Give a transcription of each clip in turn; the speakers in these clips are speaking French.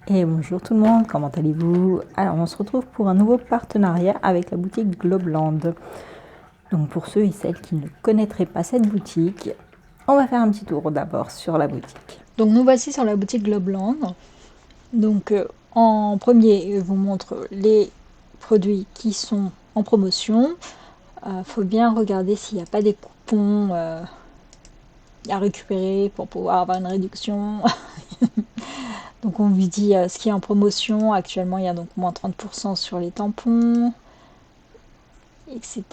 Et bonjour tout le monde, comment allez-vous? Alors on se retrouve pour un nouveau partenariat avec la boutique Globland. Donc pour ceux et celles qui ne connaîtraient pas cette boutique, on va faire un petit tour d'abord sur la boutique. Donc nous voici sur la boutique Globland. Donc en premier, je vous montre les produits qui sont en promotion. Faut bien regarder s'il n'y a pas des coupons à récupérer pour pouvoir avoir une réduction. Donc on vous dit ce qui est en promotion. Actuellement, il y a donc moins 30% sur les tampons, etc.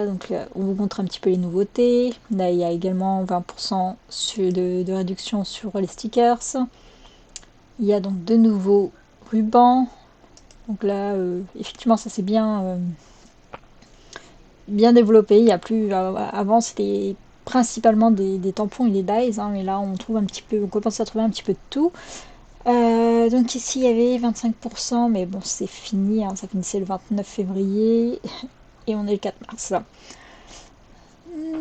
Donc on vous montre un petit peu les nouveautés. Là, il y a également 20% de réduction sur les stickers. Il y a donc de nouveaux rubans. Donc là, effectivement, ça c'est bien développé. Il y a plus, avant, c'était principalement des tampons et des dyes, hein, mais là, on commence à trouver un petit peu de tout. Donc ici, il y avait 25%, mais bon, c'est fini, hein, ça finissait le 29 février et on est le 4 mars.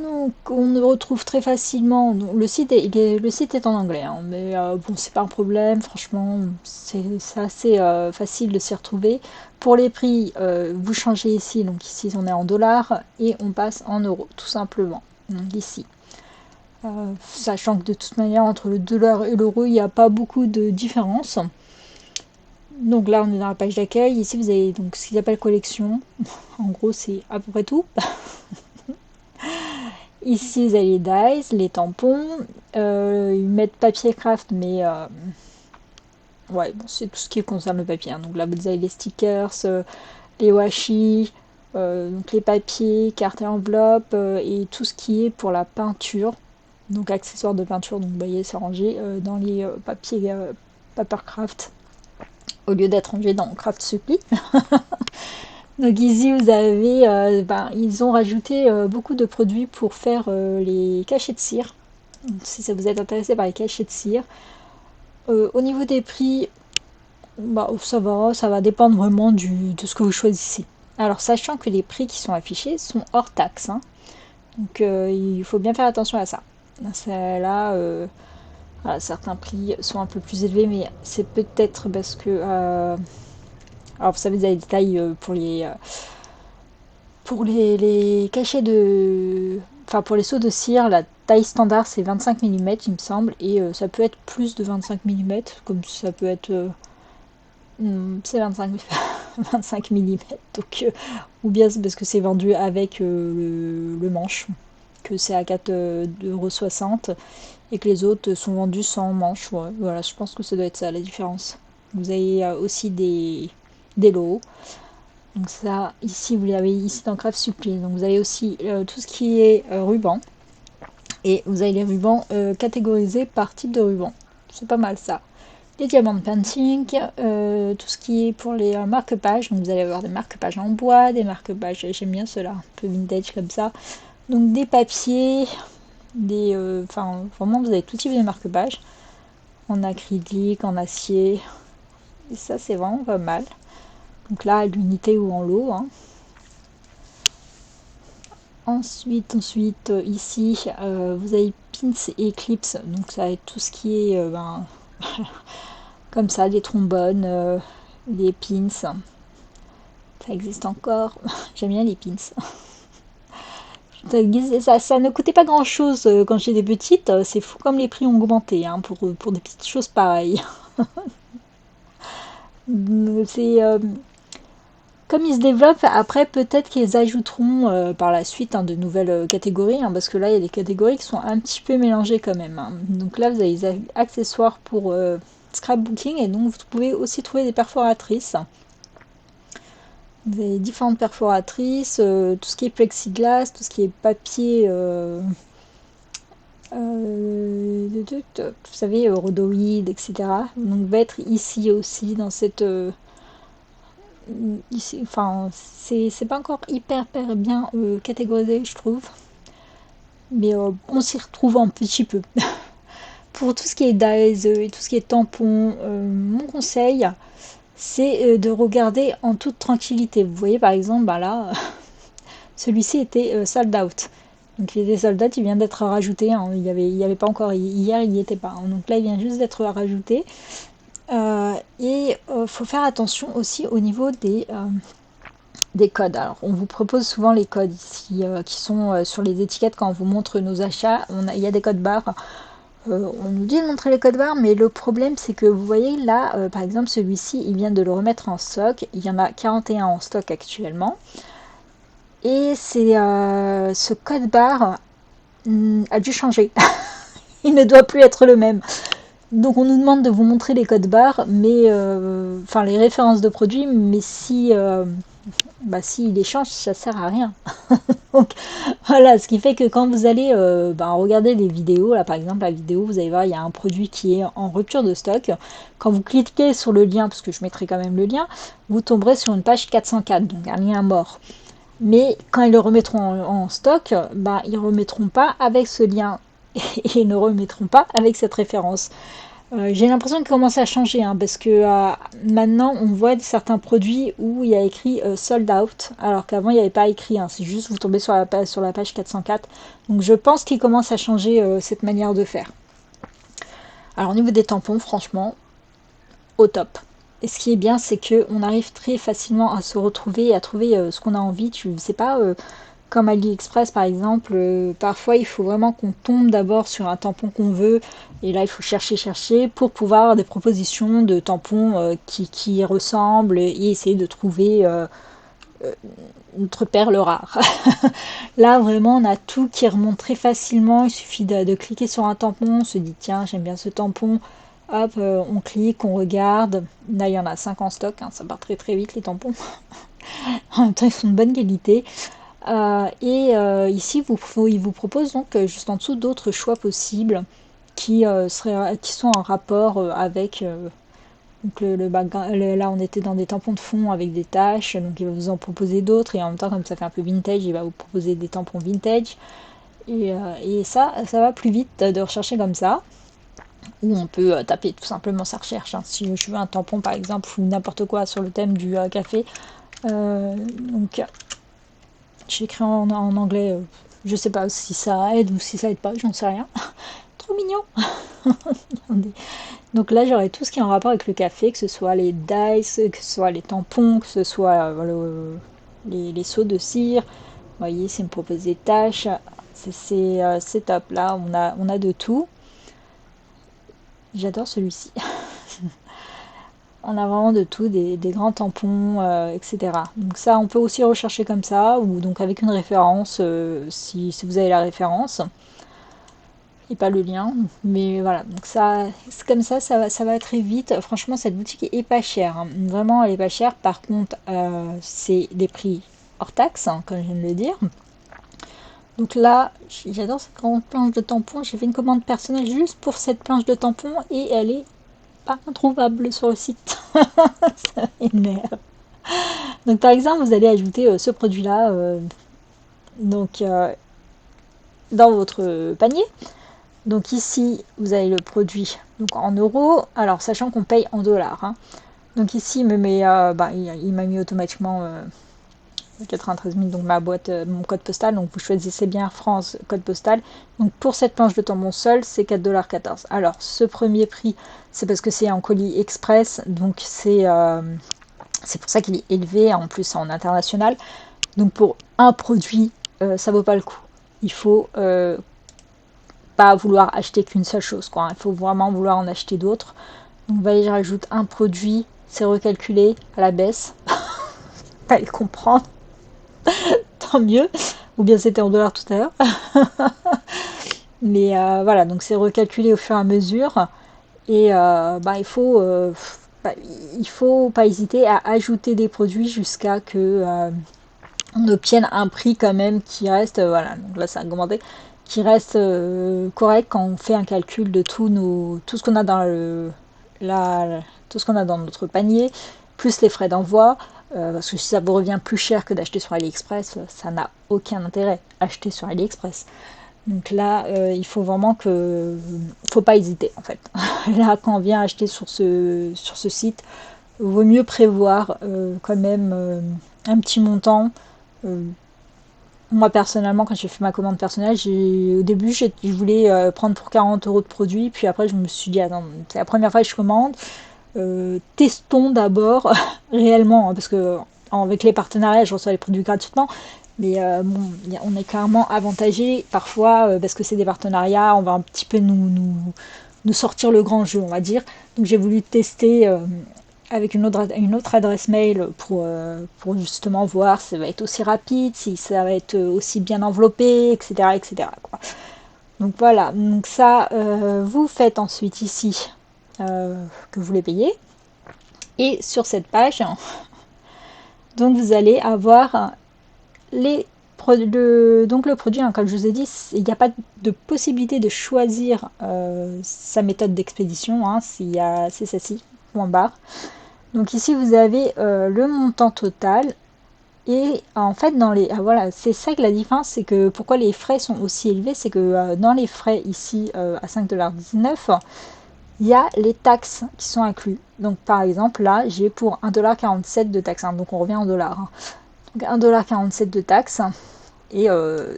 Donc on retrouve très facilement. Le site est en anglais, hein, mais bon, c'est pas un problème. Franchement, c'est assez facile de s'y retrouver. Pour les prix, vous changez ici. Donc ici, on est en dollars et on passe en euros, tout simplement. Donc ici. Sachant que de toute manière, entre le dollar et l'euro, il n'y a pas beaucoup de différence. Donc là, on est dans la page d'accueil. Ici, vous avez donc ce qu'ils appellent collection. En gros, c'est à peu près tout. Ici, vous avez les dies, les tampons. Ils mettent papier craft, mais ouais, bon, c'est tout ce qui concerne le papier, hein. Donc là, vous avez les stickers, les washi, donc les papiers, cartes et enveloppes, et tout ce qui est pour la peinture. Donc accessoires de peinture, donc vous voyez, c'est rangé dans les papiers papercraft au lieu d'être rangé dans craft supply. Donc ici, vous avez, ils ont rajouté beaucoup de produits pour faire les cachets de cire. Si ça vous êtes intéressé par les cachets de cire. Au niveau des prix, bah, ça va dépendre vraiment de ce que vous choisissez. Alors, sachant que les prix qui sont affichés sont hors taxe, hein. Donc il faut bien faire attention à ça. Là, voilà, certains prix sont un peu plus élevés, mais c'est peut-être parce que... alors, vous savez, vous avez des détails pour les cachets de... Enfin, pour les seaux de cire, la taille standard, c'est 25 mm, il me semble, et ça peut être plus de 25 mm, comme ça peut être... c'est 25 mm. Donc, ou bien c'est parce que c'est vendu avec le manche, que c'est à 4,60 € et que les autres sont vendus sans manche. Ouais, voilà, je pense que ça doit être ça la différence. Vous avez aussi des lots. Donc ça, ici, vous l'avez ici dans Craft Supply. Donc vous avez aussi tout ce qui est ruban. Et vous avez les rubans catégorisés par type de ruban. C'est pas mal ça. Les diamants de painting, tout ce qui est pour les marque-pages. Donc vous allez avoir des marque-pages en bois, des marque-pages, j'aime bien ceux-là, un peu vintage comme ça. Donc des papiers, enfin vraiment vous avez tout type de marque-pages, en acrylique, en acier. Et ça c'est vraiment pas mal. Donc là à l'unité ou en lot, hein. Ensuite, ici, vous avez pins et clips. Donc ça va être tout ce qui est comme ça, des trombones, des pins. Ça existe encore. J'aime bien les pins. Ça ne coûtait pas grand chose quand j'étais petite. C'est fou comme les prix ont augmenté, hein, pour des petites choses pareilles. C'est comme ils se développent, après peut-être qu'ils ajouteront par la suite, hein, de nouvelles catégories, hein, parce que là il y a des catégories qui sont un petit peu mélangées quand même, hein. Donc là vous avez des accessoires pour scrapbooking et donc vous pouvez aussi trouver des perforatrices. Vous avez différentes perforatrices, tout ce qui est plexiglas, tout ce qui est papier, vous savez, rhodoïde, etc. Donc va être ici aussi dans cette... ici, enfin, c'est pas encore hyper bien catégorisé, je trouve. Mais on s'y retrouve un petit peu. Pour tout ce qui est dyes et tout ce qui est tampons, mon conseil, c'est de regarder en toute tranquillité. Vous voyez, par exemple, bah là, celui-ci était sold out. Donc il était sold out, il vient d'être rajouté, hein. Il y avait pas encore hier, il n'y était pas, hein. Donc là, il vient juste d'être rajouté. Et faut faire attention aussi au niveau des codes. Alors, on vous propose souvent les codes ici qui sont sur les étiquettes quand on vous montre nos achats. Il y a des codes barres. On nous dit de montrer les codes barres, mais le problème c'est que vous voyez là, par exemple celui-ci, il vient de le remettre en stock. Il y en a 41 en stock actuellement. Et c'est ce code barre a dû changer. Il ne doit plus être le même. Donc on nous demande de vous montrer les codes barres, mais enfin les références de produits, mais si s'il les change, ça sert à rien. Donc voilà, ce qui fait que quand vous allez regarder les vidéos, là par exemple la vidéo, vous allez voir, il y a un produit qui est en rupture de stock. Quand vous cliquez sur le lien, parce que je mettrai quand même le lien, vous tomberez sur une page 404, donc un lien mort. Mais quand ils le remettront en stock, ils ne remettront pas avec ce lien et ils ne remettront pas avec cette référence. J'ai l'impression qu'il commence à changer parce que maintenant on voit certains produits où il y a écrit sold out alors qu'avant il n'y avait pas écrit. C'est juste vous tombez sur la page 404. Donc je pense qu'il commence à changer cette manière de faire. Alors au niveau des tampons, franchement, au top. Et ce qui est bien, c'est qu'on arrive très facilement à se retrouver et à trouver ce qu'on a envie. Tu sais pas, comme AliExpress par exemple, parfois il faut vraiment qu'on tombe d'abord sur un tampon qu'on veut. Et là, il faut chercher pour pouvoir avoir des propositions de tampons qui ressemblent et essayer de trouver notre perle rare. Là, vraiment, on a tout qui remonte très facilement. Il suffit de cliquer sur un tampon, on se dit tiens, j'aime bien ce tampon. Hop, on clique, on regarde. Là, il y en a 5 en stock, ça part très très vite les tampons. En même temps, ils sont de bonne qualité. Ici, il vous propose donc juste en dessous d'autres choix possibles qui sont en rapport avec donc là on était dans des tampons de fond avec des taches, donc il va vous en proposer d'autres et en même temps comme ça fait un peu vintage, il va vous proposer des tampons vintage et ça va plus vite de rechercher comme ça. Ou on peut taper tout simplement sa recherche. Si je veux un tampon par exemple ou n'importe quoi sur le thème du café, donc j'écris en anglais, je sais pas si ça aide ou si ça aide pas, j'en sais rien. Trop mignon. Donc là, j'aurai tout ce qui est en rapport avec le café, que ce soit les dice, que ce soit les tampons, que ce soit les seaux de cire. Vous voyez, c'est me propose des tâches. C'est top. Là, on a de tout. J'adore celui-ci. On a vraiment de tout, des grands tampons, etc. Donc ça, on peut aussi rechercher comme ça, ou donc avec une référence, si vous avez la référence. Et pas le lien, mais voilà, donc ça c'est comme ça va très vite. Franchement, cette boutique est pas chère, vraiment elle est pas chère. Par contre, c'est des prix hors taxe, comme je viens de le dire. Donc là, j'adore cette grande planche de tampons. J'ai fait une commande personnelle juste pour cette planche de tampons et elle est pas introuvable sur le site. Ça m'énerve. Donc par exemple, vous allez ajouter ce produit là dans votre panier. Donc ici, vous avez le produit donc en euros, alors sachant qu'on paye en dollars. Donc ici, il me met, il m'a mis automatiquement 93 000, donc ma boîte, mon code postal. Donc vous choisissez bien France, code postal. Donc pour cette planche de tampon seule, c'est 4,14 $. Alors ce premier prix, c'est parce que c'est en colis express, donc c'est pour ça qu'il est élevé, en plus en international. Donc pour un produit, ça vaut pas le coup. Il faut pas vouloir acheter qu'une seule chose, quoi. Il faut vraiment vouloir en acheter d'autres. Donc, je rajoute un produit, c'est recalculé à la baisse. Fallait comprendre. Tant mieux. Ou bien c'était en dollars tout à l'heure. Mais voilà, donc c'est recalculé au fur et à mesure. Et il faut pas hésiter à ajouter des produits jusqu'à que on obtienne un prix quand même qui reste, voilà, donc là ça a augmenté, qui reste correct quand on fait un calcul de tout ce qu'on a dans tout ce qu'on a dans notre panier, plus les frais d'envoi, parce que si ça vous revient plus cher que d'acheter sur AliExpress, ça n'a aucun intérêt, acheter sur AliExpress. Donc là, il faut vraiment faut pas hésiter en fait. Là, quand on vient acheter sur ce site, il vaut mieux prévoir quand même un petit montant. Moi personnellement, quand j'ai fait ma commande personnelle, au début je voulais prendre pour 40 € de produit, puis après je me suis dit attends, c'est la première fois que je commande, testons d'abord réellement, hein, parce que avec les partenariats, je reçois les produits gratuitement. Mais bon, on est clairement avantagé parfois parce que c'est des partenariats, on va un petit peu nous sortir le grand jeu, on va dire. Donc j'ai voulu tester avec une autre adresse mail pour justement voir si ça va être aussi rapide, si ça va être aussi bien enveloppé, etc. etc. quoi. Donc voilà, donc ça, vous faites ensuite ici que vous les payez. Et sur cette page, donc vous allez avoir donc le produit, hein, comme je vous ai dit, il n'y a pas de possibilité de choisir sa méthode d'expédition, hein, c'est celle-ci, point barre. Donc ici vous avez le montant total et en fait voilà, c'est ça que la différence, c'est que pourquoi les frais sont aussi élevés, c'est que dans les frais ici à 5,19 $, il y a les taxes qui sont inclus. Donc par exemple là j'ai pour 1,47 $ de taxes, hein, donc on revient en dollars. Hein. Donc 1,47 $ de taxes et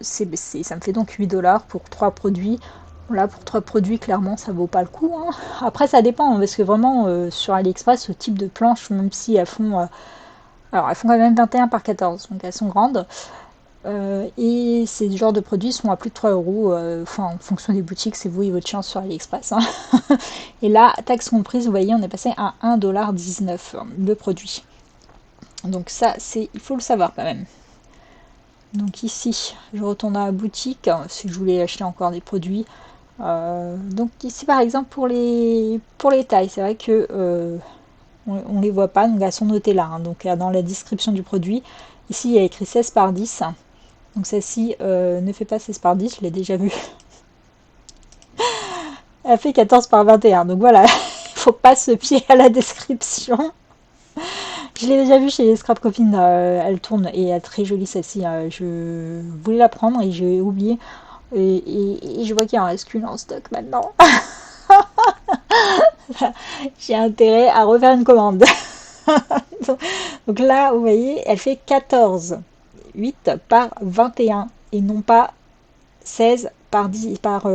ça me fait donc 8 $ pour 3 produits. Là, pour 3 produits, clairement, ça vaut pas le coup. Hein. Après, ça dépend, hein, parce que vraiment, sur AliExpress, ce type de planches, même si elles font... alors, elles font quand même 21 par 14, donc elles sont grandes. Et ces genres de produits sont à plus de 3 euros. Enfin, en fonction des boutiques, c'est vous et votre chance sur AliExpress. Hein. Et là, taxe comprise, vous voyez, on est passé à 1,19 $ le produit. Donc ça, il faut le savoir quand même. Donc ici, je retourne à la boutique si je voulais acheter encore des produits. Donc ici, par exemple, pour les tailles, c'est vrai que on les voit pas, donc elles sont notées là. Hein. Donc dans la description du produit, ici il y a écrit 16 par 10. Donc celle-ci ne fait pas 16 par 10, je l'ai déjà vue. Elle fait 14 par 21. Donc voilà, il faut pas se fier à la description. Je l'ai déjà vue chez les Scrap Copines, elle tourne et elle est très jolie celle-ci. Je voulais la prendre et j'ai oublié. Et je vois qu'il en reste qu'une en stock maintenant. J'ai intérêt à refaire une commande. Donc là, vous voyez, elle fait 14, 8 par 21 et non pas 16 par 10 par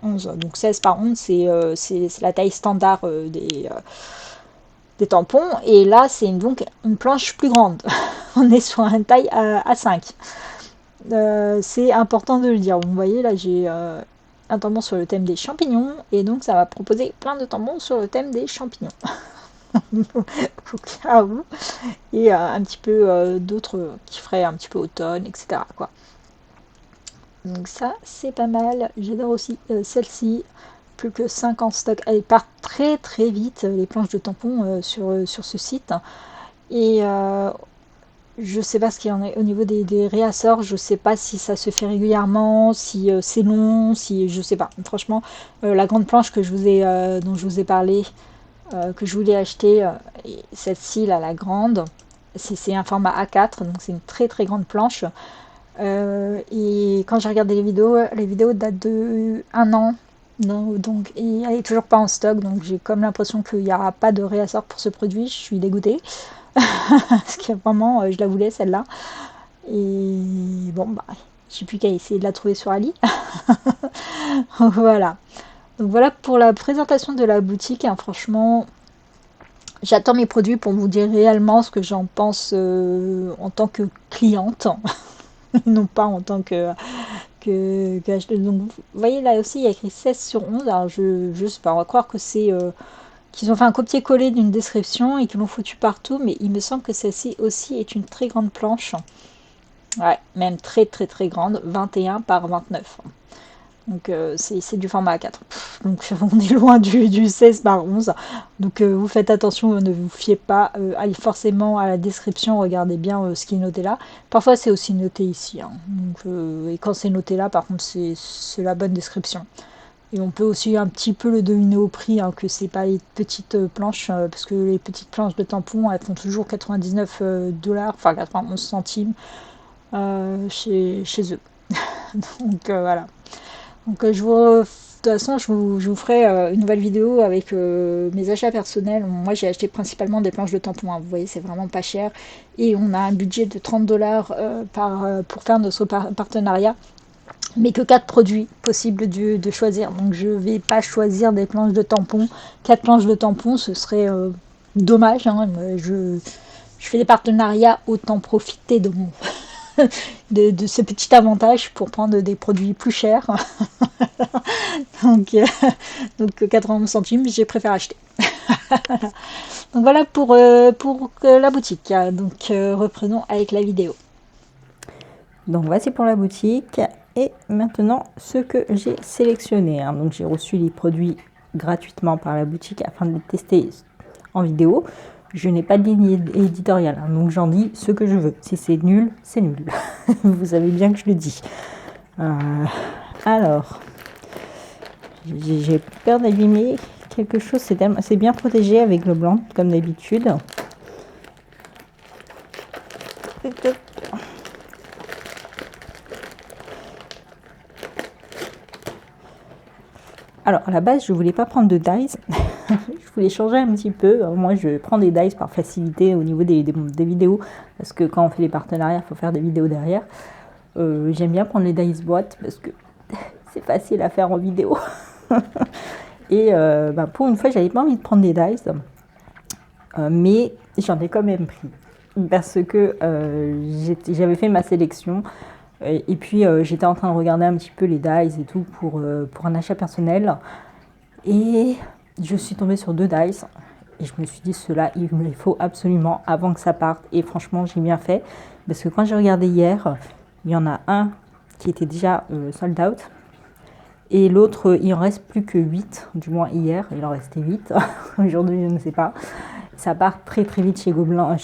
11. Donc 16 par 11, c'est la taille standard des tampons. Et là, c'est donc une planche plus grande. On est sur une taille à 5. C'est important de le dire. Vous voyez, là, j'ai un tampon sur le thème des champignons. Et donc, ça va proposer plein de tampons sur le thème des champignons. Au cas où. Et un petit peu d'autres qui feraient un petit peu automne, etc. quoi. Donc ça, c'est pas mal. J'adore aussi celle-ci. Plus que 5 en stock. Elle part très très vite, les planches de tampons sur ce site. Et je sais pas ce qu'il y en a au niveau des réassorts. Je sais pas si ça se fait régulièrement, si c'est long, si je sais pas. Franchement, la grande planche que dont je vous ai parlé, que je voulais acheter, celle-ci là, la grande, c'est un format A4, donc c'est une très très grande planche. Et quand j'ai regardé les vidéos datent de 1 an. Donc, et elle est toujours pas en stock, donc j'ai comme l'impression qu'il n'y aura pas de réassort pour ce produit. Je suis dégoûtée. Parce que vraiment, je la voulais celle-là. Et bon, bah, j'ai plus qu'à essayer de la trouver sur Ali. Voilà. Donc voilà pour la présentation de la boutique. Hein, franchement, j'attends mes produits pour vous dire réellement ce que j'en pense en tant que cliente. Non pas en tant que acheteuse. Donc vous voyez là aussi il y a écrit 16 sur 11. Alors je sais pas, on va croire que c'est qu'ils ont fait un copier-coller d'une description et qu'ils l'ont foutu partout, mais il me semble que celle-ci aussi est une très grande planche. Ouais, même très très très grande, 21 par 29. Donc c'est du format A4. Donc on est loin du 16 par 11. Donc vous faites attention, ne vous fiez pas allez forcément à la description, regardez bien ce qui est noté là. Parfois c'est aussi noté ici. Hein. Donc, et quand c'est noté là, par contre c'est la bonne description. Et on peut aussi un petit peu le deviner au prix, hein, que c'est pas les petites planches, parce que les petites planches de tampons, elles font toujours 99 $, enfin 91 centimes chez eux. Donc voilà. Donc de toute façon, je vous ferai une nouvelle vidéo avec mes achats personnels. Moi, j'ai acheté principalement des planches de tampons. Hein. Vous voyez, c'est vraiment pas cher. Et on a un budget de 30 $ pour faire notre partenariat. Mais que 4 produits possibles de choisir. Donc je vais pas choisir des planches de tampons. 4 planches de tampons, ce serait dommage, hein, je fais des partenariats, autant profiter de mon de ce petit avantage pour prendre des produits plus chers. donc, donc 91 centimes, j'ai préféré acheter. Donc voilà pour la boutique. Donc reprenons avec la vidéo. Donc voici pour la boutique. Et maintenant, ce que j'ai sélectionné. Hein. Donc j'ai reçu les produits gratuitement par la boutique afin de les tester en vidéo. Je n'ai pas de ligne éditoriale, hein, donc j'en dis ce que je veux. Si c'est nul, c'est nul. Vous savez bien que je le dis. Alors, j'ai peur d'abîmer quelque chose. C'est bien protégé avec le blanc, comme d'habitude. Alors, à la base, je voulais pas prendre de dies. Je voulais changer un petit peu. Moi, je prends des dies par facilité au niveau des vidéos. Parce que quand on fait les partenariats, il faut faire des vidéos derrière. J'aime bien prendre les dies boîtes parce que c'est facile à faire en vidéo. Et pour une fois, j'avais pas envie de prendre des dies. Mais j'en ai quand même pris. Parce que j'avais fait ma sélection. Et puis j'étais en train de regarder un petit peu les dies et tout pour un achat personnel. Et je suis tombée sur 2 dies. Et je me suis dit, ceux-là, il me les faut absolument avant que ça parte. Et franchement, j'ai bien fait. Parce que quand j'ai regardé hier, il y en a un qui était déjà sold out. Et l'autre, il en reste plus que 8. Du moins hier, il en restait 8. Aujourd'hui, je ne sais pas. Ça part très très vite chez Globland.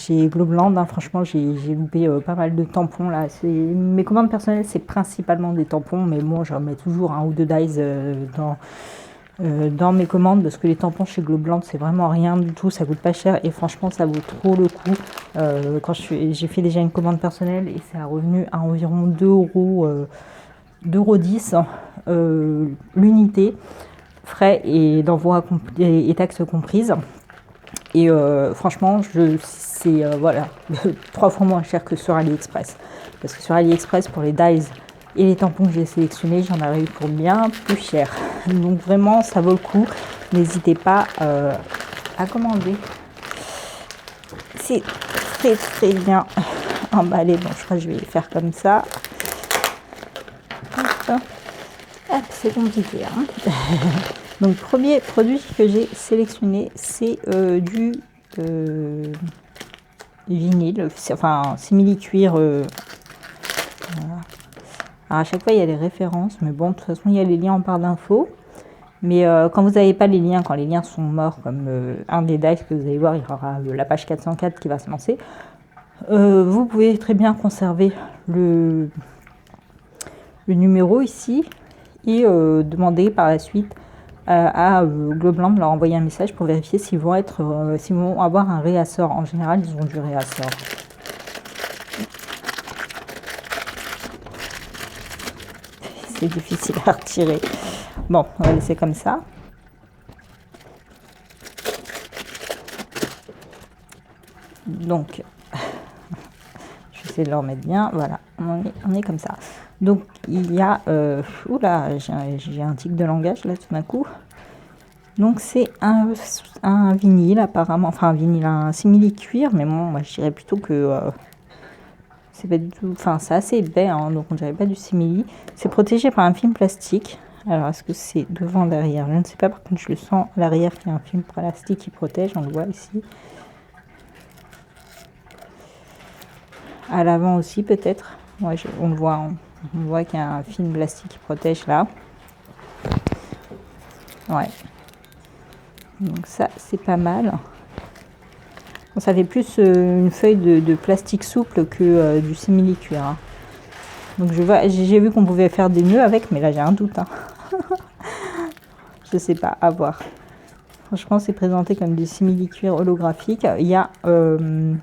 Hein. Franchement, j'ai loupé pas mal de tampons là. Mes commandes personnelles, c'est principalement des tampons, mais moi, je remets toujours 1 ou 2 dies dans mes commandes parce que les tampons chez Globland, c'est vraiment rien du tout. Ça coûte pas cher et franchement, ça vaut trop le coup. Quand j'ai fait déjà une commande personnelle et ça a revenu à environ 2,10 € l'unité, frais et d'envoi et taxes comprises. Et franchement, c'est voilà, 3 fois moins cher que sur AliExpress. Parce que sur AliExpress, pour les dies et les tampons que j'ai sélectionnés, j'en avais eu pour bien plus cher. Donc vraiment, ça vaut le coup. N'hésitez pas à commander. C'est très très bien emballé. Bon, je crois que je vais faire comme ça. Hop, c'est compliqué. Hein. Donc, premier produit que j'ai sélectionné, c'est du vinyle, enfin simili-cuir. Voilà. Alors, à chaque fois, il y a les références, mais bon, de toute façon, il y a les liens en barre d'infos. Mais quand vous n'avez pas les liens, quand les liens sont morts, comme un des dies que vous allez voir, il y aura la page 404 qui va se lancer. Vous pouvez très bien conserver le numéro ici et demander par la suite à Globland de leur envoyer un message pour vérifier s'ils vont avoir un réassort. En général, ils ont du réassort. C'est difficile à retirer. Bon, on va laisser comme ça. Donc, je vais essayer de le remettre bien. Voilà, on est comme ça. Donc, il y a... oula, j'ai un tic de langage là tout d'un coup. Donc, c'est un vinyle apparemment. Enfin, un vinyle, un simili-cuir. Mais bon, moi, je dirais plutôt que... c'est pas du tout... Enfin, c'est assez épais, hein, donc on dirait pas du simili. C'est protégé par un film plastique. Alors, est-ce que c'est devant, derrière? Je ne sais pas. Par contre, je le sens à l'arrière qu'il y a un film plastique qui protège. On le voit ici. À l'avant aussi, peut-être. Ouais, on le voit. On voit qu'il y a un film plastique qui protège là. Ouais. Donc ça, c'est pas mal. Bon, ça fait plus une feuille de plastique souple que du simili-cuir. Hein. Donc j'ai vu qu'on pouvait faire des nœuds avec, mais là j'ai un doute. Hein. Je sais pas, à voir. Franchement, c'est présenté comme des simili-cuir holographiques. Il y a 20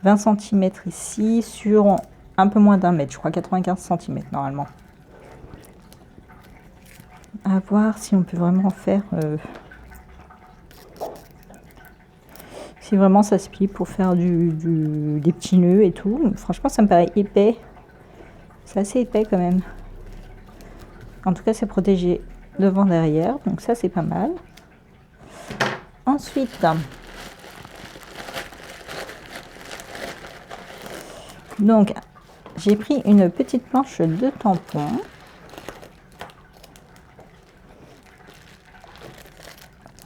cm ici sur un peu moins d'1 mètre. Je crois 95 cm normalement. À voir si on peut vraiment faire... si vraiment ça se plie pour faire des petits nœuds et tout. Franchement, ça me paraît épais. C'est assez épais quand même. En tout cas, c'est protégé devant, derrière. Donc ça, c'est pas mal. Ensuite, Donc, j'ai pris une petite planche de tampon.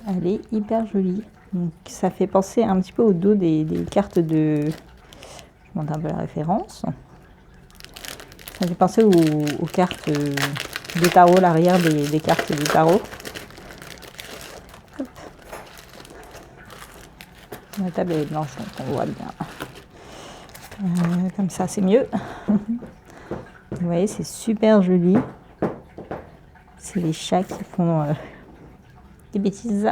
Elle est hyper jolie. Donc, ça fait penser un petit peu au dos des cartes de... Je montre un peu la référence. Ça fait penser aux cartes de tarot, l'arrière des cartes de tarot. Hop. La table est blanche, donc on voit bien. Comme ça, c'est mieux. Vous voyez, c'est super joli. C'est les chats qui font des bêtises.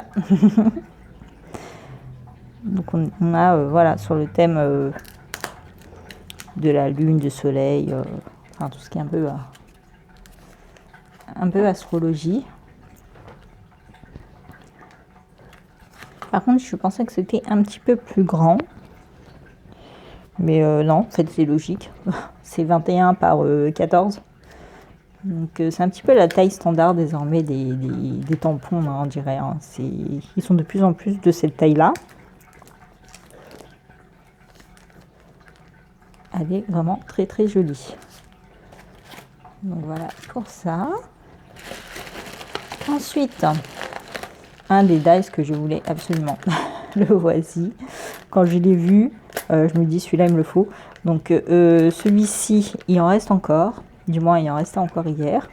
Donc on a voilà, sur le thème de la lune, du soleil, enfin tout ce qui est un peu astrologie. Par contre, je pensais que c'était un petit peu plus grand. Mais non, en fait, c'est logique. C'est 21 par 14. Donc, c'est un petit peu la taille standard désormais des tampons, hein, on dirait. Hein. Ils sont de plus en plus de cette taille-là. Elle est vraiment très très jolie. Donc, voilà pour ça. Ensuite, un des dice que je voulais absolument. Le voici. Quand je l'ai vu, je me dis celui-là il me le faut. Donc celui-ci il en reste encore, du moins il en restait encore hier.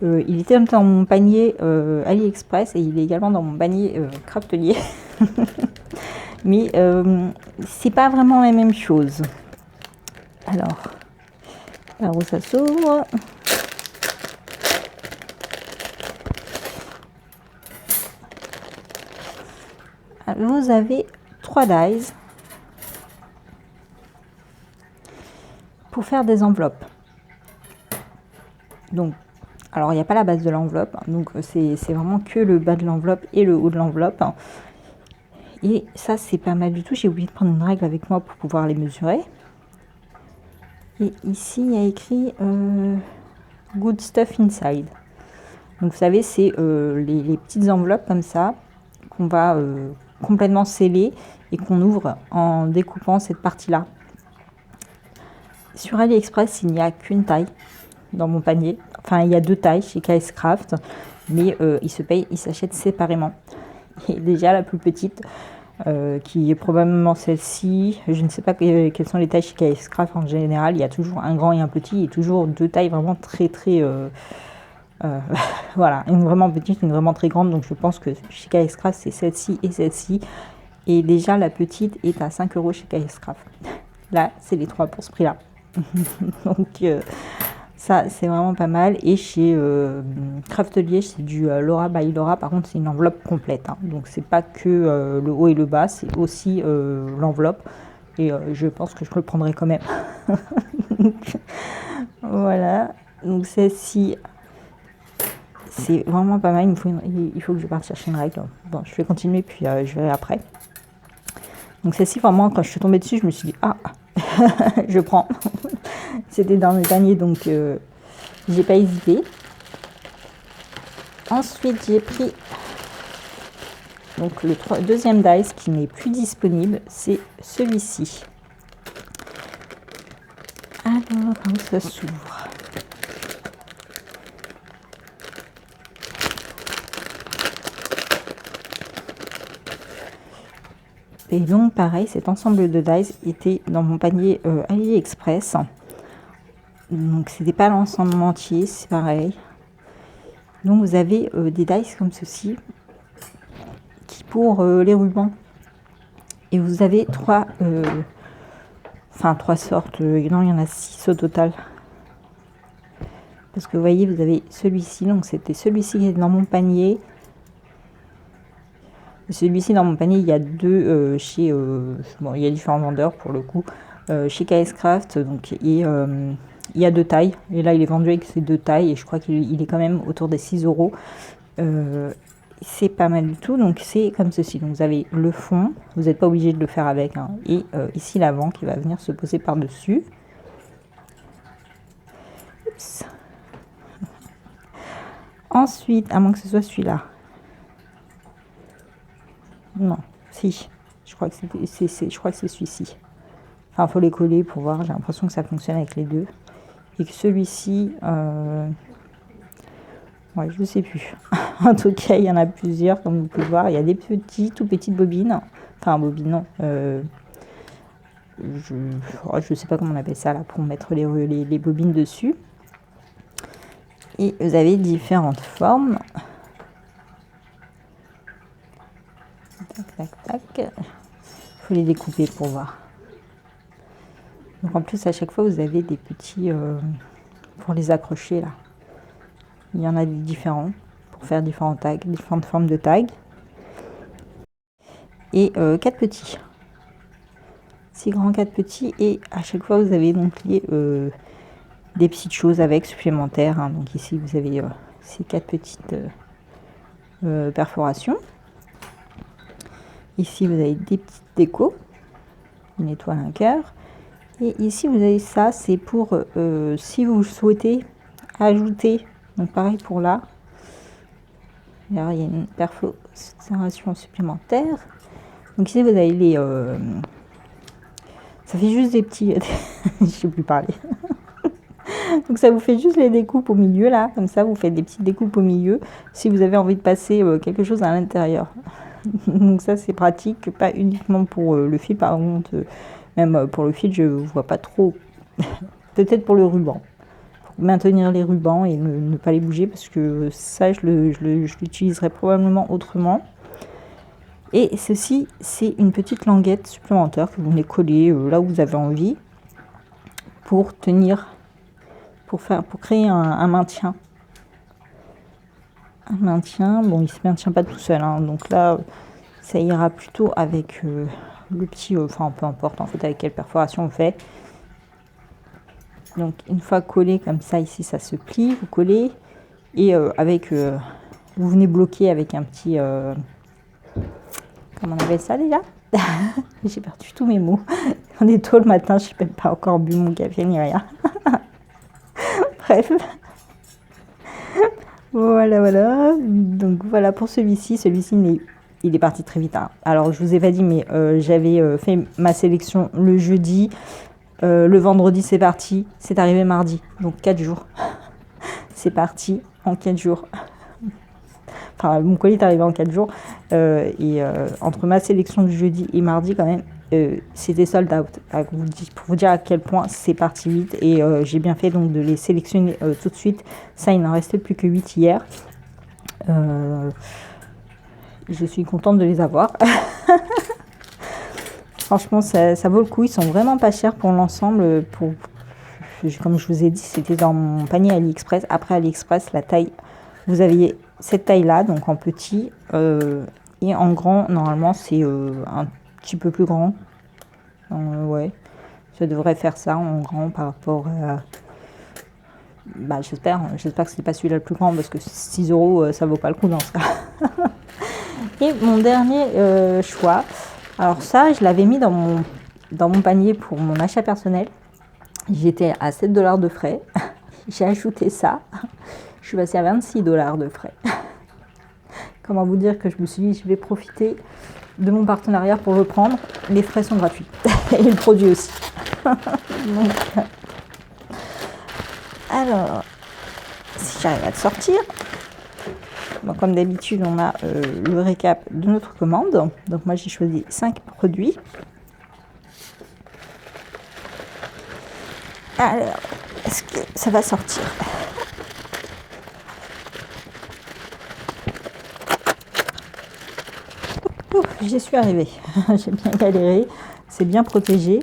Il était dans mon panier AliExpress et il est également dans mon panier Craftelier. Mais c'est pas vraiment la même chose. Alors, là où ça s'ouvre. Vous avez 3 dies pour faire des enveloppes. Donc, alors il n'y a pas la base de l'enveloppe, donc c'est vraiment que le bas de l'enveloppe et le haut de l'enveloppe. Et ça, c'est pas mal du tout. J'ai oublié de prendre une règle avec moi pour pouvoir les mesurer. Et ici, il y a écrit Good Stuff Inside. Donc, vous savez, c'est les petites enveloppes comme ça qu'on va complètement sceller et qu'on ouvre en découpant cette partie-là. Sur AliExpress, il n'y a qu'une taille dans mon panier. Enfin, il y a 2 tailles chez KS Craft, mais ils s'achètent séparément. Et déjà, la plus petite, qui est probablement celle-ci, je ne sais pas quelles sont les tailles chez KS Craft en général. Il y a toujours un grand et un petit, et toujours 2 tailles vraiment très très... voilà, une vraiment petite, une vraiment très grande. Donc je pense que chez KS Craft, c'est celle-ci et celle-ci. Et déjà, la petite est à 5 € chez KS Craft. Là, c'est les 3 pour ce prix-là. Donc ça, c'est vraiment pas mal. Et chez Craftelier, c'est du Laura by Laura. Par contre, c'est une enveloppe complète. Hein. Donc c'est pas que le haut et le bas, c'est aussi l'enveloppe. Et je pense que je le prendrai quand même. Voilà. Donc celle-ci, c'est vraiment pas mal. Il faut que je parte chercher une règle. Bon, je vais continuer, puis je verrai après. Donc celle-ci, vraiment, quand je suis tombée dessus, je me suis dit, ah, je prends. C'était dans le panier, donc j'ai pas hésité. Ensuite, j'ai pris donc le deuxième dice qui n'est plus disponible, c'est celui-ci. Alors, où ça s'ouvre? Et donc, pareil, cet ensemble de dice était dans mon panier AliExpress. Donc, c'était pas l'ensemble entier, c'est pareil. Donc, vous avez des dice comme ceci, qui pour les rubans. Et vous avez 3 sortes. Non, il y en a 6 au total. Parce que vous voyez, vous avez celui-ci. Donc, c'était celui-ci qui est dans mon panier. Celui-ci dans mon panier, il y a 2 chez... bon, il y a différents vendeurs pour le coup. Chez KS Craft, donc, et il y a 2 tailles. Et là, il est vendu avec ces 2 tailles. Et je crois qu'il est quand même autour des 6 €. C'est pas mal du tout. Donc, c'est comme ceci. Donc, vous avez le fond. Vous n'êtes pas obligé de le faire avec. Hein. Et ici, l'avant qui va venir se poser par-dessus. Ensuite, à moins que ce soit celui-là. Non, si. Je crois que c'est celui-ci. Enfin, il faut les coller pour voir. J'ai l'impression que ça fonctionne avec les deux. Et que celui-ci... ouais, je ne sais plus. En tout cas, il y en a plusieurs, comme vous pouvez voir. Il y a des tout petites bobines. Enfin, bobines, non. Je ne sais pas comment on appelle ça, là, pour mettre les bobines dessus. Et vous avez différentes formes. Tac, tac, tac. Il faut les découper pour voir. Donc en plus, à chaque fois, vous avez des petits... pour les accrocher, là. Il y en a des différents pour faire différents tags, différentes formes de tags. Et 4 petits. 6 grands, 4 petits. Et à chaque fois, vous avez donc des petites choses avec supplémentaires. Hein. Donc ici, vous avez ces 4 petites perforations. Ici, vous avez des petites décos. Une étoile, un cœur. Et ici, vous avez ça. C'est pour si vous souhaitez ajouter... Donc pareil pour là. Alors il y a une perforation supplémentaire. Donc ici vous avez les... ça fait juste des petits... je ne sais plus parler. Donc ça vous fait juste les découpes au milieu là. Comme ça vous faites des petites découpes au milieu. Si vous avez envie de passer quelque chose à l'intérieur. Donc ça c'est pratique. Pas uniquement pour le fil par contre. Même pour le fil je ne vois pas trop. Peut-être pour le ruban. Maintenir les rubans et ne pas les bouger parce que ça je l'utiliserai probablement autrement. Et ceci c'est une petite languette supplémentaire que vous venez coller là où vous avez envie pour tenir, pour créer un maintien. Un maintien, bon il se maintient pas tout seul hein, donc là ça ira plutôt avec le petit, enfin peu importe en fait avec quelle perforation on fait. Donc une fois collé comme ça ici ça se plie, vous collez et avec vous venez bloquer avec un petit comment on appelle ça déjà. J'ai perdu tous mes mots. On est tôt le matin, je n'ai même pas encore bu mon café ni rien. Bref. Voilà. Donc voilà pour celui-ci il est parti très vite hein. Alors je vous ai pas dit mais j'avais fait ma sélection le jeudi. Le vendredi c'est parti, c'est arrivé mardi, donc 4 jours. C'est parti en 4 jours. Enfin, mon colis est arrivé en 4 jours. Et entre ma sélection du jeudi et mardi, quand même, c'était sold out. Pour vous dire à quel point c'est parti vite. Et j'ai bien fait donc de les sélectionner tout de suite. Ça, il n'en restait plus que 8 hier. Je suis contente de les avoir. Franchement, ça vaut le coup. Ils sont vraiment pas chers pour l'ensemble. Comme je vous ai dit, c'était dans mon panier AliExpress. Après AliExpress, la taille, vous aviez cette taille-là, donc en petit. Et en grand, normalement, c'est un petit peu plus grand. Ouais, ça devrait faire ça en grand par rapport à... Bah, j'espère que c'est pas celui-là le plus grand parce que 6 €, ça vaut pas le coup dans ce cas. Et mon dernier choix... Alors ça, je l'avais mis dans mon panier pour mon achat personnel. J'étais à 7 $ de frais. J'ai ajouté ça. Je suis passée à 26 $ de frais. Comment vous dire que je me suis dit, je vais profiter de mon partenariat pour le prendre. Les frais sont gratuits. Et le produit aussi. Donc, alors, si j'arrive à le sortir... Donc, comme d'habitude, on a le récap de notre commande. Donc, moi, j'ai choisi 5 produits. Alors, est-ce que ça va sortir? J'y suis arrivée. J'ai bien galéré. C'est bien protégé.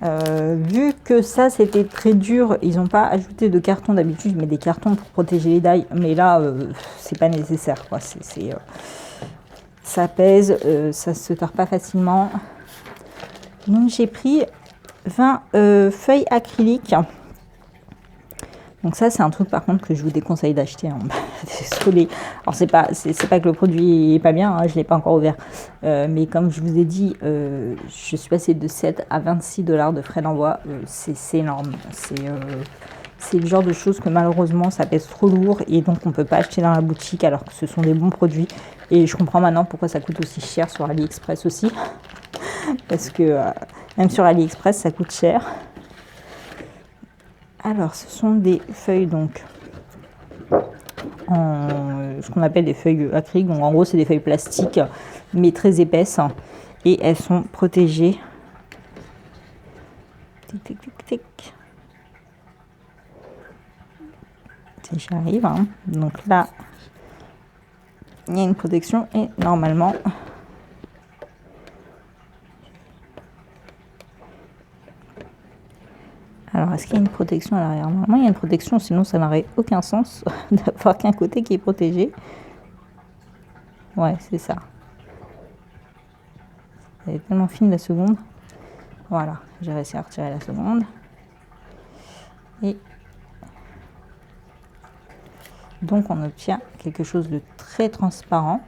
Vu que ça c'était très dur, ils n'ont pas ajouté de carton. D'habitude je mets des cartons pour protéger les die, mais là c'est pas nécessaire quoi. Ça pèse, ça se tord pas facilement. Donc j'ai pris 20 feuilles acryliques. Donc ça c'est un truc par contre que je vous déconseille d'acheter hein. Désolée. Alors c'est pas que le produit est pas bien hein, je l'ai pas encore ouvert, mais comme je vous ai dit, je suis passée de 7 à 26 $ de frais d'envoi. C'est énorme. C'est le genre de choses que malheureusement ça pèse trop lourd et donc on peut pas acheter dans la boutique alors que ce sont des bons produits. Et je comprends maintenant pourquoi ça coûte aussi cher sur AliExpress aussi. parce que même sur AliExpress, ça coûte cher. Alors, ce sont des feuilles donc en ce qu'on appelle des feuilles acryliques. Donc, en gros, c'est des feuilles plastiques, mais très épaisses, et elles sont protégées. Tic, tic, tic, tic. J'y arrive. Hein. Donc là, il y a une protection et normalement, alors est-ce qu'il y a une protection à l'arrière? Normalement, il y a une protection, sinon ça n'aurait aucun sens d'avoir qu'un côté qui est protégé. Ouais, c'est ça. Elle est tellement fine la seconde. Voilà, j'ai réussi à retirer la seconde. Et donc on obtient quelque chose de très transparent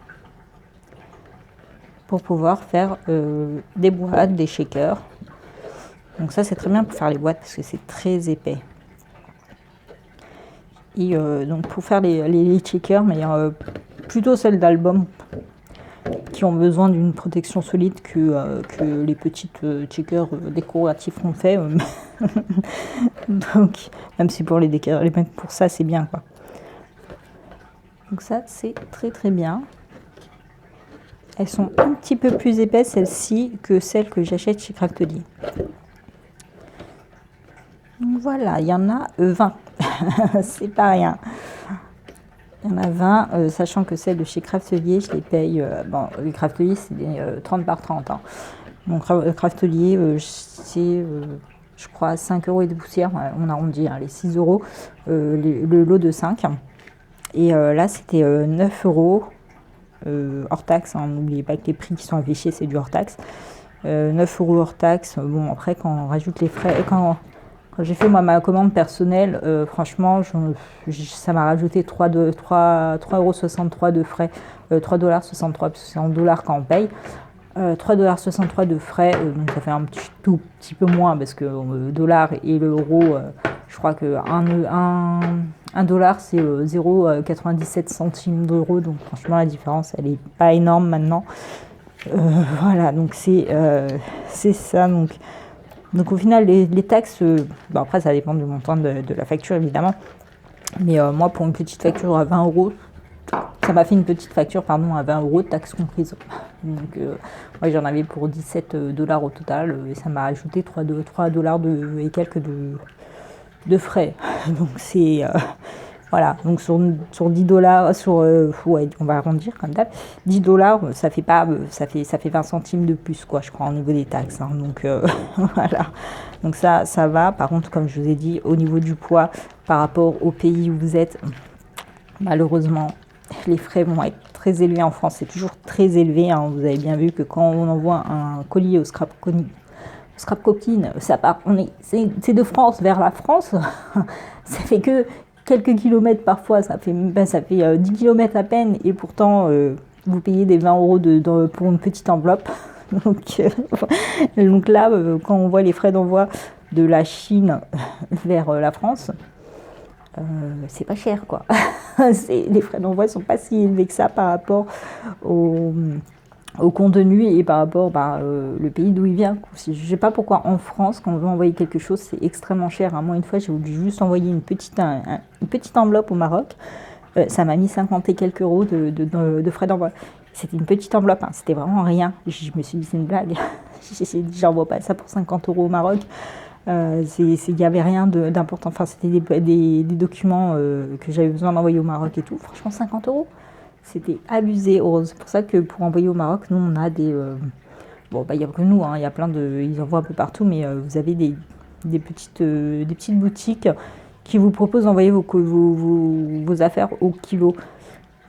pour pouvoir faire des boîtes, des shakers. Donc ça c'est très bien pour faire les boîtes parce que c'est très épais. Et donc pour faire les shakers, mais plutôt celles d'album qui ont besoin d'une protection solide que les petites shakers décoratifs qu'on fait. Donc même si pour les mettre pour ça c'est bien quoi. Donc ça c'est très très bien. Elles sont un petit peu plus épaisses celles-ci que celles que j'achète chez Craftelier. Donc voilà, il y en a 20. C'est pas rien. Il y en a 20, sachant que celles de chez Craftelier, je les paye. Bon, les Craftelier, c'est des 30 par 30. Hein. Donc Craftelier, c'est, je crois, 5 € et de poussière. On arrondit hein, les 6 €, le lot de 5. Et là, c'était 9 € hors taxe. Hein. N'oubliez pas que les prix qui sont affichés, c'est du hors taxe. 9 € hors taxe. Bon, après, quand on rajoute les frais. Quand j'ai fait moi ma commande personnelle, franchement, ça m'a rajouté 3,63 € de frais, 3,63 $, parce que c'est en dollars quand on paye. 3,63 $ de frais, donc ça fait tout petit peu moins parce que le dollar et l'euro, je crois que 1 dollar c'est 0,97 centimes d'euros, donc franchement la différence elle est pas énorme maintenant. Voilà, donc c'est ça. Donc au final, les taxes, bon après ça dépend du montant de la facture évidemment, mais moi pour une petite facture à 20 €, ça m'a fait une petite facture à 20 € taxes comprises. Donc moi j'en avais pour 17 $ au total et ça m'a ajouté 3 $ et quelques de frais. Donc c'est voilà, donc sur 10 $, ouais, on va arrondir comme d'hab, 10 $, ça fait 20 centimes de plus, quoi, je crois, au niveau des taxes. Hein, donc voilà, donc ça va. Par contre, comme je vous ai dit, au niveau du poids, par rapport au pays où vous êtes, malheureusement, les frais vont être très élevés en France. C'est toujours très élevé. Hein, vous avez bien vu que quand on envoie un colis au scrap coquine, ça part, c'est de France vers la France, ça fait que quelques kilomètres parfois, ça fait 10 kilomètres à peine, et pourtant vous payez des 20 € pour une petite enveloppe. Donc là, quand on voit les frais d'envoi de la Chine vers la France, c'est pas cher quoi. Les frais d'envoi sont pas si élevés que ça par rapport au contenu et par rapport le pays d'où il vient. Je ne sais pas pourquoi en France, quand on veut envoyer quelque chose, c'est extrêmement cher. Moi, une fois, j'ai voulu juste envoyer une petite enveloppe au Maroc. Ça m'a mis 50 et quelques euros de frais d'envoi. C'était une petite enveloppe, hein, c'était vraiment rien. Je me suis dit, c'est une blague. J'envoie pas ça pour 50 € au Maroc. Il n'y avait rien d'important. Enfin, c'était des documents que j'avais besoin d'envoyer au Maroc et tout. Franchement, 50 €. C'était abusé. C'est pour ça que pour envoyer au Maroc, nous, on a des... bon, il n'y a que nous, hein, il y a plein de... Ils envoient un peu partout, mais vous avez des petites boutiques qui vous proposent d'envoyer vos affaires au kilo.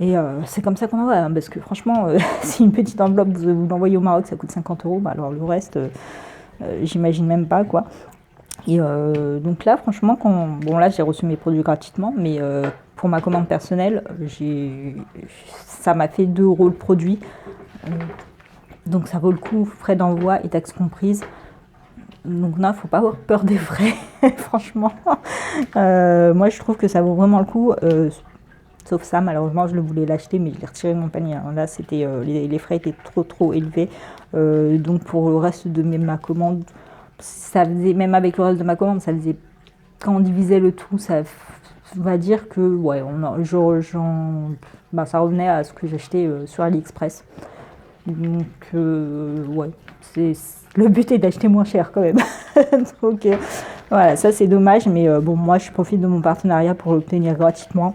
Et c'est comme ça qu'on envoie, hein, parce que franchement, si une petite enveloppe, vous l'envoyez au Maroc, ça coûte 50 €, alors le reste, j'imagine même pas, quoi. Et donc là, franchement, bon là, j'ai reçu mes produits gratuitement, mais... pour ma commande personnelle, ça m'a fait 2 € le produit. Donc ça vaut le coup, frais d'envoi et taxes comprises. Donc là, il ne faut pas avoir peur des frais, franchement. Moi, je trouve que ça vaut vraiment le coup. Sauf ça, malheureusement, je le voulais l'acheter, mais je l'ai retiré de mon panier. Alors là, c'était les frais étaient trop élevés. Donc pour le reste de ma commande, ça faisait, même avec le reste de ma commande, ça faisait, quand on divisait le tout, ça on va dire que ouais, ça revenait à ce que j'achetais sur AliExpress. Donc ouais, le but est d'acheter moins cher quand même. Donc voilà, ça c'est dommage, mais bon, moi je profite de mon partenariat pour l'obtenir gratuitement.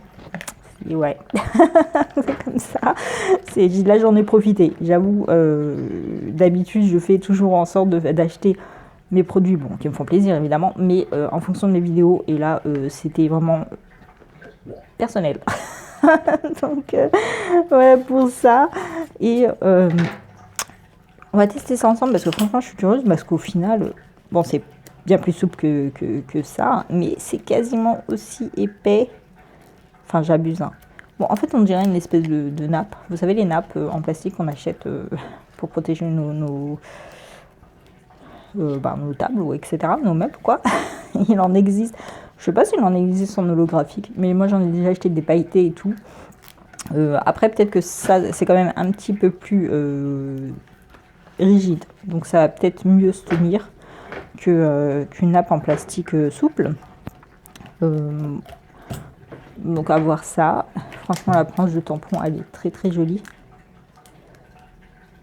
Et ouais, c'est comme ça. Là j'en ai profité. J'avoue, d'habitude je fais toujours en sorte d'acheter mes produits, bon, qui me font plaisir évidemment, mais en fonction de mes vidéos. Et là, c'était vraiment personnel. Donc ouais, pour ça. Et on va tester ça ensemble parce que franchement je suis curieuse parce qu'au final, bon, c'est bien plus souple que ça, mais c'est quasiment aussi épais. Enfin, j'abuse. Hein. Bon, en fait, on dirait une espèce de nappe. Vous savez, les nappes en plastique qu'on achète pour protéger nos tables, etc., nos meubles, quoi. Il en existe. Je sais pas s'il en existe en holographique, mais moi, j'en ai déjà acheté des pailletés et tout. Après, peut-être que ça, c'est quand même un petit peu plus rigide. Donc, ça va peut-être mieux se tenir qu'une nappe en plastique souple. Donc à voir ça. Franchement, la planche de tampon, elle est très jolie.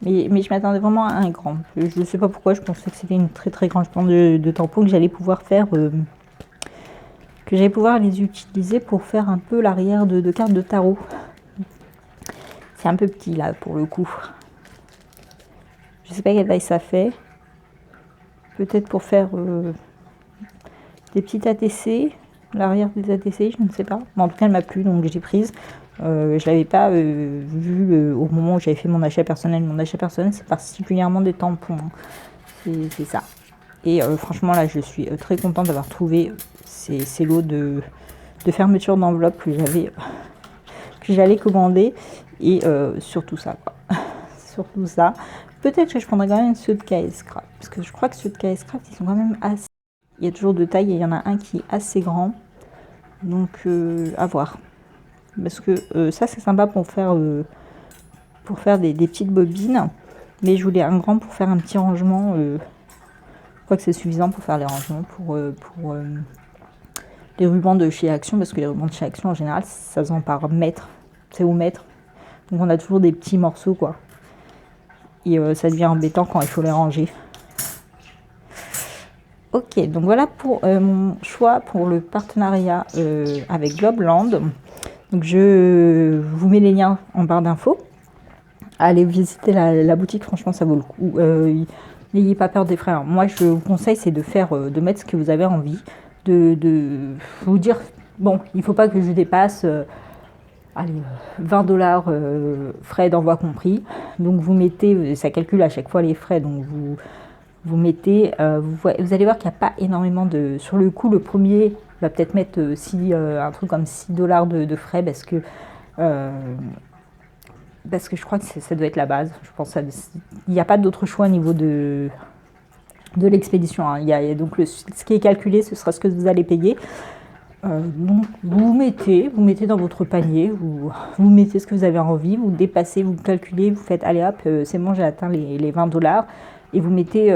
Mais je m'attendais vraiment à un grand. Je ne sais pas pourquoi, je pensais que c'était une très grande planche de tampon que j'allais pouvoir faire, que j'allais pouvoir les utiliser pour faire un peu l'arrière de cartes de tarot. C'est un peu petit là pour le coup. Je sais pas quelle taille ça fait. Peut-être pour faire des petits ATC. L'arrière des ATC, je ne sais pas. Mais en tout cas, elle m'a plu, donc j'ai prise. Je l'avais pas vu au moment où j'avais fait mon achat personnel. Mon achat personnel, c'est particulièrement des tampons. Hein. C'est ça. Et franchement, là, je suis très contente d'avoir trouvé ces lots de fermeture d'enveloppe que j'allais commander. Et surtout ça, quoi. Surtout ça. Peut-être que je prendrai quand même ceux de KS Craft. Parce que je crois que ceux de KS Craft, ils sont quand même assez... Il y a toujours deux tailles et il y en a un qui est assez grand. Donc, à voir. Parce que ça, c'est sympa pour faire des petites bobines. Mais je voulais un grand pour faire un petit rangement. Je crois que c'est suffisant pour faire les rangements. Pour les rubans de chez Action. Parce que les rubans de chez Action, en général, ça se vend par mètre. C'est au mètre. Donc, on a toujours des petits morceaux, quoi. Et ça devient embêtant quand il faut les ranger. Ok, donc voilà pour mon choix pour le partenariat avec Globland. Donc je vous mets les liens en barre d'infos. Allez visiter la boutique, franchement ça vaut le coup. N'ayez pas peur des frais. Alors, moi je vous conseille c'est de mettre ce que vous avez envie. De vous dire, bon, il ne faut pas que je dépasse 20$ frais d'envoi compris. Donc vous mettez, ça calcule à chaque fois les frais, donc vous mettez, vous allez voir qu'il n'y a pas énormément de... Sur le coup, le premier va peut-être mettre un truc comme 6$ de frais parce que je crois que ça doit être la base. Je pense qu'il n'y a pas d'autre choix au niveau de l'expédition. Hein. Donc ce qui est calculé, ce sera ce que vous allez payer. Donc vous mettez dans votre panier, vous mettez ce que vous avez envie, vous dépassez, vous calculez, vous faites allez hop, c'est bon, j'ai atteint les 20$. Et vous mettez,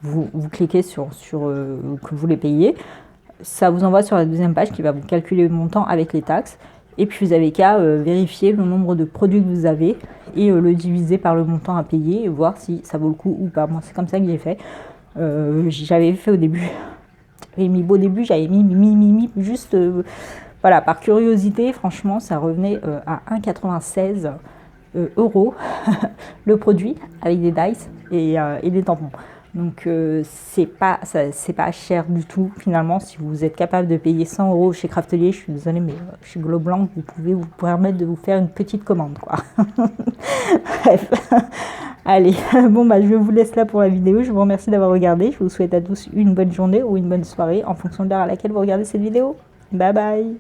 vous cliquez sur que vous les payez. Ça vous envoie sur la deuxième page qui va vous calculer le montant avec les taxes. Et puis vous avez qu'à vérifier le nombre de produits que vous avez et le diviser par le montant à payer et voir si ça vaut le coup ou pas. Moi, c'est comme ça que j'ai fait. J'avais fait au début. J'avais mis juste voilà, par curiosité. Franchement, ça revenait à 1,96 euros le produit avec des dice et des tampons. Donc c'est pas cher du tout finalement. Si vous êtes capable de payer 100€ chez Craftelier, je suis désolée, mais chez Globland, vous pouvez vous permettre de vous faire une petite commande, quoi. Bref, allez, bon bah je vous laisse là pour la vidéo. Je vous remercie d'avoir regardé. Je vous souhaite à tous une bonne journée ou une bonne soirée en fonction de l'heure à laquelle vous regardez cette vidéo. Bye bye.